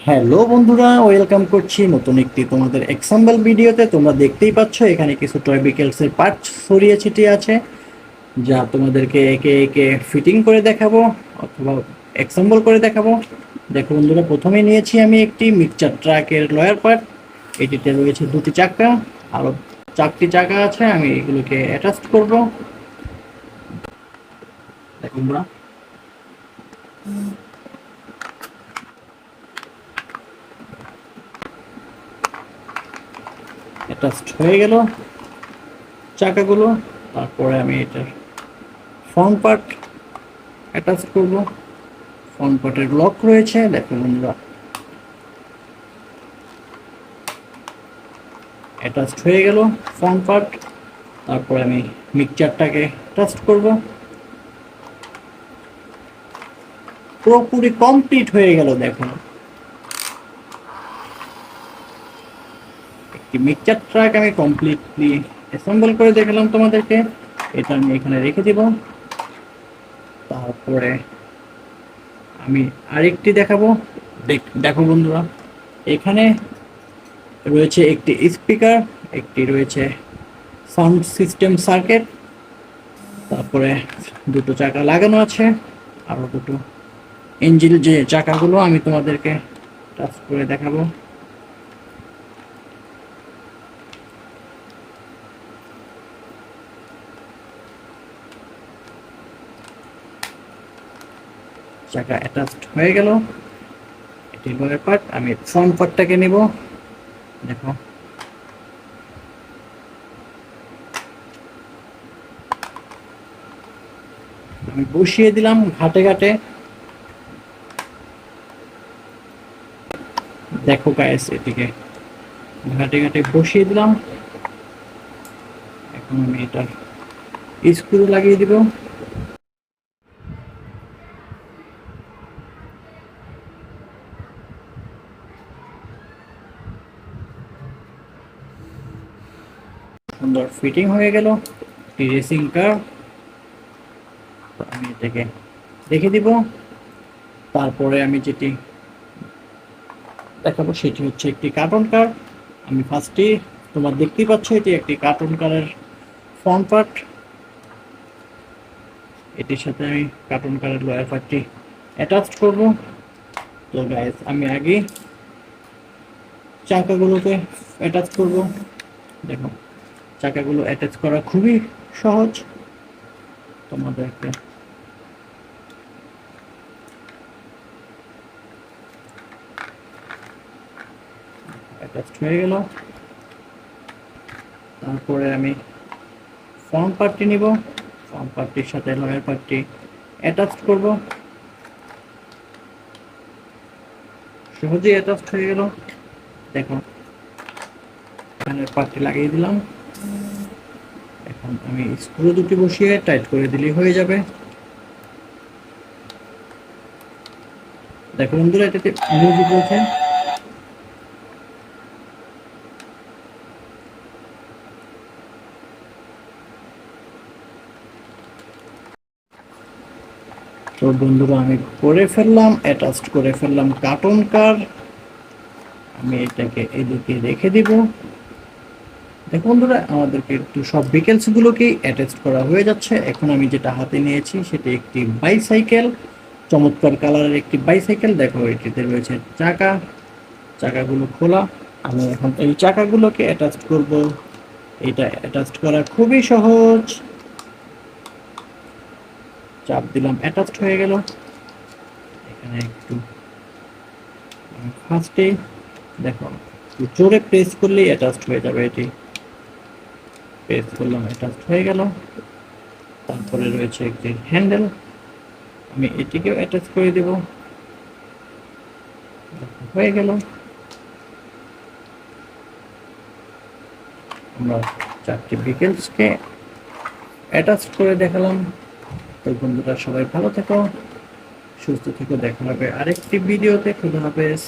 Hello বন্ধুরা, welcome করছি নতুন একটি তোমাদের এক্সাম্পল ভিডিওতে। তোমরা দেখতেই পাচ্ছ এখানে কিছু টয় বিকেলসের পার্ট ছড়িয়ে ছিটিয়ে আছে, যা তোমাদেরকে একে একে ফিটিং করে দেখাবো অথবা এক্সাম্পল করে দেখাবো। দেখো বন্ধুরা, প্রথমে নিয়েছি আমি একটি মিক্সচার ট্রাকের লয়ার পার্ট। এটিতে রয়েছে দুটি চাকা, আরও চারটি চাকা আছে। আমি এগুলোকে অ্যাটাচ করব। দেখো বন্ধুরা, অ্যাটাচড হয়ে গেল চাকাগুলো। তারপরে আমি এটার ফ্রন্ট পার্ট অ্যাটাচ করব। ফ্রন্ট পার্টের লক রয়েছে, দেখো বন্ধুরা, অ্যাটাচড হয়ে গেল ফ্রন্ট পার্ট। তারপরে আমি মিক্সচারটাকে টাচ করব। পুরোপুরি কমপ্লিট হয়ে গেল। দেখুন, একটি মিক্সচার ট্রাক আমি কমপ্লিটলি অ্যাসেম্বল করে দেখালাম তোমাদেরকে। এটা আমি এখানে রেখে দেব। তারপরে আমি আরেকটি দেখাবো। দেখো বন্ধুরা, এখানে রয়েছে একটি স্পিকার, একটি রয়েছে সাউন্ড সিস্টেম সার্কিট, তারপরে দুটো চাকা লাগানো আছে, আরও দুটো ইঞ্জিন যে চাকাগুলো আমি তোমাদেরকে টাচ করে দেখাবো। চাকা অ্যাটাচড হয়ে গেল। এটি লোয়ার পার্ট। আমি ফ্রন্ট পার্টটাকে নেব। দেখো, আমি বসিয়ে দিলাম ঘাটে ঘাটে। দেখো গাইস, এটিকে ঘাটে ঘাটে বসিয়ে দিলাম। এখন আমি এটার স্ক্রু লাগিয়ে দিব। সুন্দর ফিটিং হয়ে গেল একটি রেসিং কার। আমি এটাকে রেখে দিব। তারপরে আমি যেটি দেখাবো সেটি হচ্ছে একটি কার্টন কার। আমি ফার্স্টে, তোমার দেখতেই পাচ্ছ, এটি একটি কার্টন কারের ফ্রন্ট পার্ট। এটির সাথে আমি কার্টন কারের লোয়ার পার্টটি অ্যাটাচ করব। তো গাইস, আমি আগে চাকাগুলোকে অ্যাটাচ করব। দেখো, চাকাগুলো অ্যাটাচ করা খুবই সহজ। তোমাদেরকে অ্যাটাচ হয়ে গেল। তারপরে আমি ফ্রন্ট পার্টটি নিব। ফ্রন্ট পার্টটির সাথে লোয়ার পার্টটি অ্যাটাচ করব। সহজেই অ্যাটাচ হয়ে গেল। দেখো, ফ্যানের পার্টটি লাগিয়ে দিলাম। এখন আমি স্ক্রু দুটি বসিয়ে টাইট করে দিলেই হয়ে যাবে। দেখো বন্ধুরা, এটাতে মিউজিক রয়েছে। তো বন্ধুরা, আমি করে ফেললাম, অ্যাটাচ করে ফেললাম কার্টন কার। আমি এটাকে এদিকে রেখে দিব। দেখো বন্ধুরা, আমাদেরকে একটু সব ভেহিকেলস গুলোকেই অ্যাটাচ করা হয়ে যাচ্ছে। এখন আমি যেটা হাতে নিয়েছি সেটি একটি বাইসাইকেল, চমৎকার কালারের একটি বাইসাইকেল। দেখো, এটিতে রয়েছে চাকা, চাকাগুলো খোলা। আমি এখন এই চাকাগুলোকে অ্যাটাচ করব। এটা অ্যাটাচ করা খুবই সহজ। চাপ দিলাম, অ্যাটাচড হয়ে গেল। এখানে একটু ফার্স্টে দেখো, একটু জোরে প্রেস করলেই অ্যাটাচড হয়ে যাবে। এটি প্রেস করলাম, অ্যাটাচড হয়ে গেল। তারপরে রয়েছে একটি হ্যান্ডেল, আমি এটিকেও অ্যাটাচ করে দেব। হয়ে গেল। আমরা চারটি ভেহিকেলসকে অ্যাটাচ করে দেখালাম। তো বন্ধুরা, সবাই ভালো থেকো, সুস্থ থেকো। দেখা হবে আরেকটি ভিডিওতে। খুদা হাফেজ।